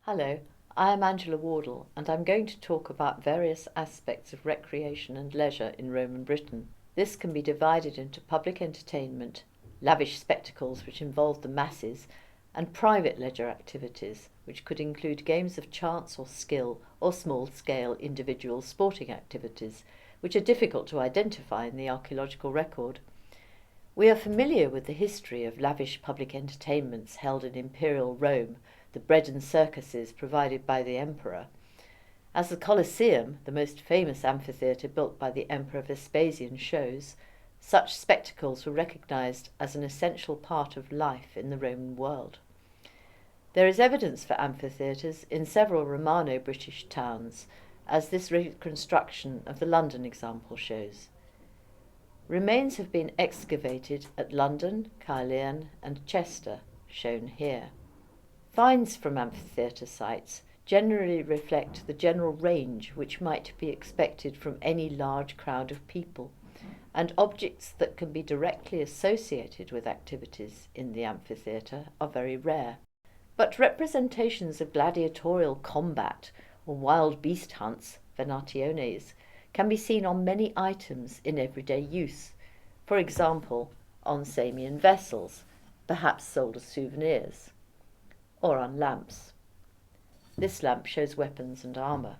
Hello, I am Angela Wardle and I'm going to talk about various aspects of recreation and leisure in Roman Britain. This can be divided into public entertainment, lavish spectacles which involve the masses, and private leisure activities, which could include games of chance or skill or small-scale individual sporting activities, which are difficult to identify in the archaeological record. We are familiar with the history of lavish public entertainments held in imperial Rome, the bread and circuses provided by the emperor. As the Colosseum, the most famous amphitheatre built by the Emperor Vespasian, shows, such spectacles were recognised as an essential part of life in the Roman world. There is evidence for amphitheatres in several Romano-British towns, as this reconstruction of the London example shows. Remains have been excavated at London, Caerleon and Chester, shown here. Finds from amphitheatre sites generally reflect the general range which might be expected from any large crowd of people, and objects that can be directly associated with activities in the amphitheatre are very rare. But representations of gladiatorial combat or wild beast hunts, venationes, can be seen on many items in everyday use, for example on Samian vessels, perhaps sold as souvenirs, or on lamps. This lamp shows weapons and armour.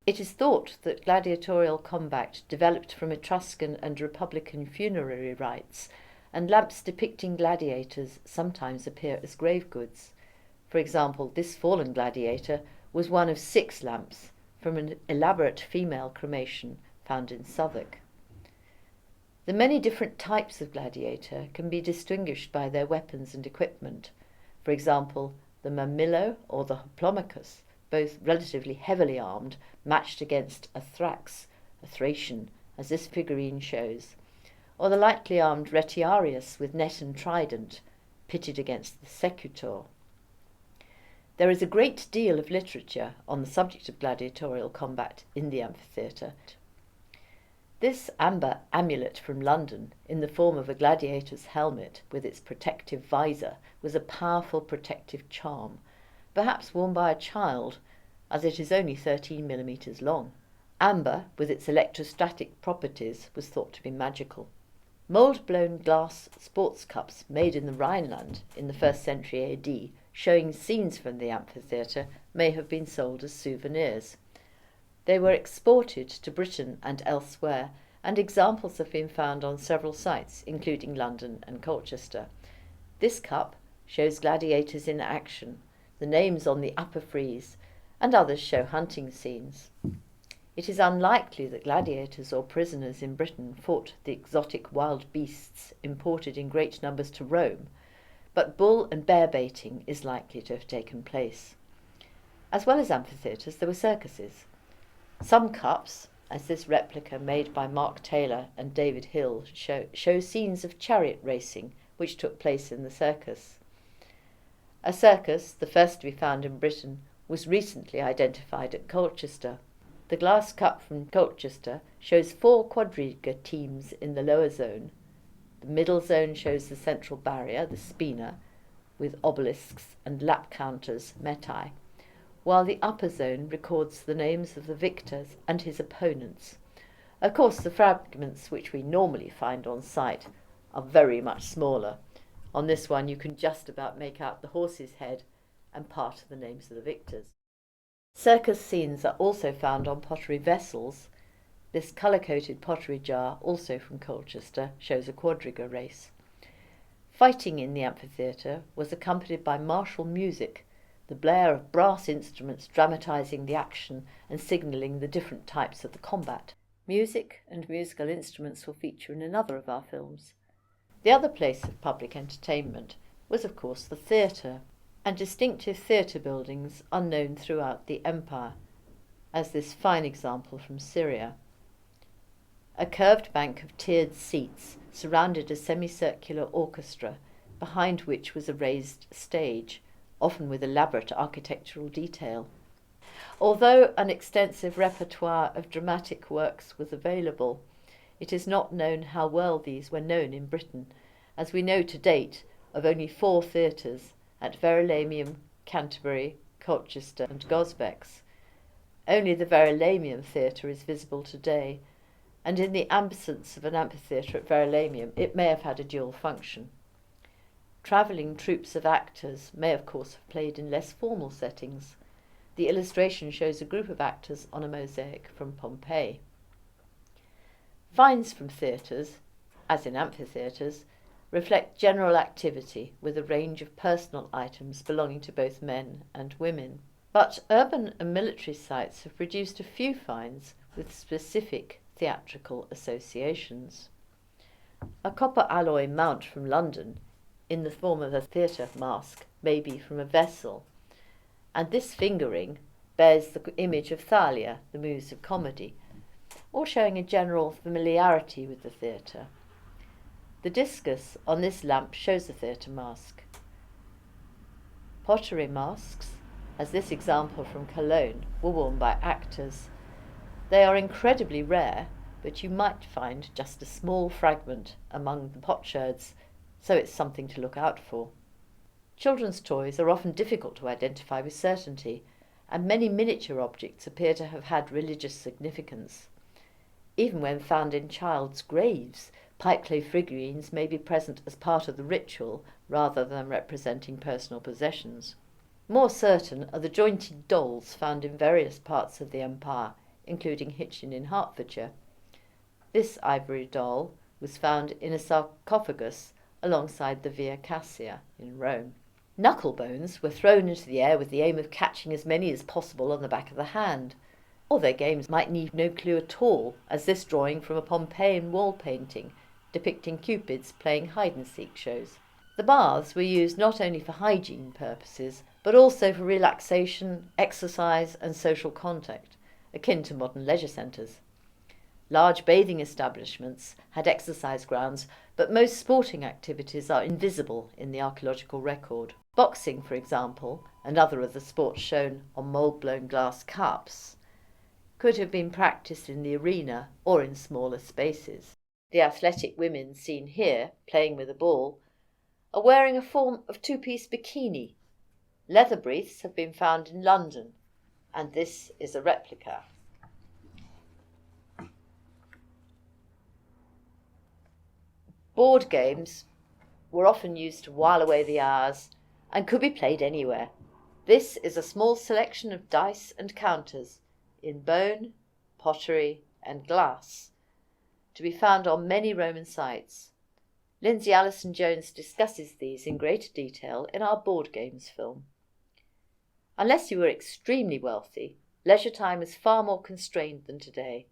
It is thought that gladiatorial combat developed from Etruscan and Republican funerary rites, and lamps depicting gladiators sometimes appear as grave goods. For example, this fallen gladiator was one of 6 lamps from an elaborate female cremation found in Southwark. The many different types of gladiator can be distinguished by their weapons and equipment. For example, the Mamillo or the Hoplomachus, both relatively heavily armed, matched against a Thrax, a Thracian, as this figurine shows, or the lightly armed Retiarius with net and trident, pitted against the Secutor. There is a great deal of literature on the subject of gladiatorial combat in the amphitheatre. This amber amulet from London, in the form of a gladiator's helmet with its protective visor, was a powerful protective charm, perhaps worn by a child, as it is only 13 millimeters long. Amber, with its electrostatic properties, was thought to be magical. Mould-blown glass sports cups made in the Rhineland in the 1st century AD, showing scenes from the amphitheatre, may have been sold as souvenirs. They were exported to Britain and elsewhere, and examples have been found on several sites, including London and Colchester. This cup shows gladiators in action, the names on the upper frieze, and others show hunting scenes. It is unlikely that gladiators or prisoners in Britain fought the exotic wild beasts imported in great numbers to Rome, but bull and bear baiting is likely to have taken place. As well as amphitheatres, there were circuses. Some cups, as this replica made by Mark Taylor and David Hill, show scenes of chariot racing which took place in the circus. A circus, the first to be found in Britain, was recently identified at Colchester. The glass cup from Colchester shows 4 quadriga teams in the lower zone. The middle zone shows the central barrier, the spina, with obelisks and lap counters, metae, while the upper zone records the names of the victors and his opponents. Of course, the fragments which we normally find on site are very much smaller. On this one you can just about make out the horse's head and part of the names of the victors. Circus scenes are also found on pottery vessels. This colour-coated pottery jar, also from Colchester, shows a quadriga race. Fighting in the amphitheatre was accompanied by martial music, the blare of brass instruments dramatising the action and signalling the different types of the combat. Music and musical instruments will feature in another of our films. The other place of public entertainment was, of course, the theatre, and distinctive theatre buildings unknown throughout the empire, as this fine example from Syria. A curved bank of tiered seats surrounded a semicircular orchestra, behind which was a raised stage, often with elaborate architectural detail. Although an extensive repertoire of dramatic works was available, it is not known how well these were known in Britain, as we know to date of only 4 theatres at Verulamium, Canterbury, Colchester and Gosbecks. Only the Verulamium Theatre is visible today, and in the absence of an amphitheatre at Verulamium, it may have had a dual function. Travelling troupes of actors may, of course, have played in less formal settings. The illustration shows a group of actors on a mosaic from Pompeii. Finds from theatres, as in amphitheatres, reflect general activity with a range of personal items belonging to both men and women. But urban and military sites have produced a few finds with specific theatrical associations. A copper alloy mount from London, in the form of a theatre mask, may be from a vessel, and this fingering bears the image of Thalia, the muse of comedy, or showing a general familiarity with the theatre. The discus on this lamp shows a theatre mask. Pottery masks, as this example from Cologne, were worn by actors. They are incredibly rare, but you might find just a small fragment among the potsherds, so it's something to look out for. Children's toys are often difficult to identify with certainty, and many miniature objects appear to have had religious significance. Even when found in child's graves, pipeclay figurines may be present as part of the ritual rather than representing personal possessions. More certain are the jointed dolls found in various parts of the empire, including Hitchin in Hertfordshire. This ivory doll was found in a sarcophagus alongside the Via Cassia in Rome. Knuckle bones were thrown into the air with the aim of catching as many as possible on the back of the hand. Or their games might need no clue at all, as this drawing from a Pompeian wall painting depicting cupids playing hide-and-seek shows. The baths were used not only for hygiene purposes, but also for relaxation, exercise and social contact, akin to modern leisure centres. Large bathing establishments had exercise grounds, but most sporting activities are invisible in the archaeological record. Boxing, for example, and other of the sports shown on mould-blown glass cups, could have been practised in the arena or in smaller spaces. The athletic women seen here, playing with a ball, are wearing a form of two-piece bikini. Leather briefs have been found in London, and this is a replica. Board games were often used to while away the hours and could be played anywhere. This is a small selection of dice and counters in bone, pottery and glass, to be found on many Roman sites. Lindsay Allison-Jones discusses these in greater detail in our board games film. Unless you were extremely wealthy, leisure time is far more constrained than today,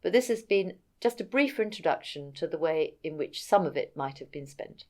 but this has been just a brief introduction to the way in which some of it might have been spent.